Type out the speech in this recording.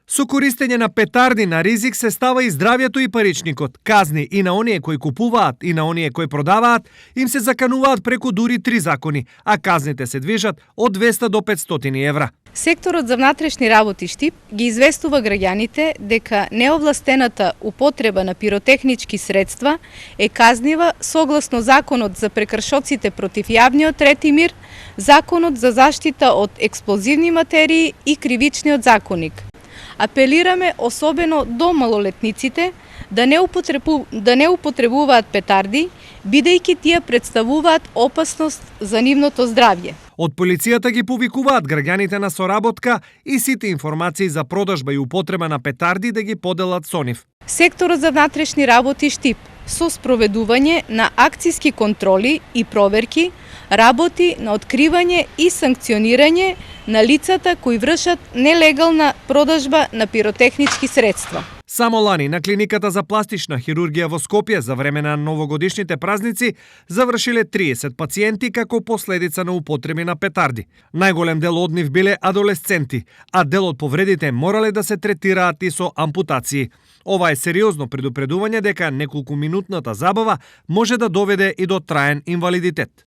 Со користење на петарди на ризик се става и здравјето и паричникот. Казни и на оние кои купуваат и на оние кои продаваат им се закануваат преку дури 3 закони, а казните се движат од 200 до 500 евра. Секторот за внатрешни работи Штип ги известува граѓаните дека неовластената употреба на пиротехнички средства е казнива согласно Законот за прекршоците против јавниот ред и мир, Законот за заштита од експлозивни материи и Кривичниот законник. Апелираме особено до малолетниците да не употребуваат петарди, бидејќи тие представуваат опасност за нивното здравје. Од полицијата ги повикуваат граѓаните на соработка и сите информации за продажба и употреба на петарди да ги поделат со нив. Секторот за внатрешни работи Штип со спроведување на акцијски контроли и проверки работи на откривање и санкционирање на лицата кои вршат нелегална продажба на пиротехнички средства. Само лани на клиниката за пластична хирургија во Скопје за време на новогодишните празници завршиле 30 пациенти како последица на употреби на петарди. Најголем дел од нив биле адолесценти, а дел од повредите морале да се третираат и со ампутации. Ова е сериозно предупредување дека неколку минутната забава може да доведе и до траен инвалидитет.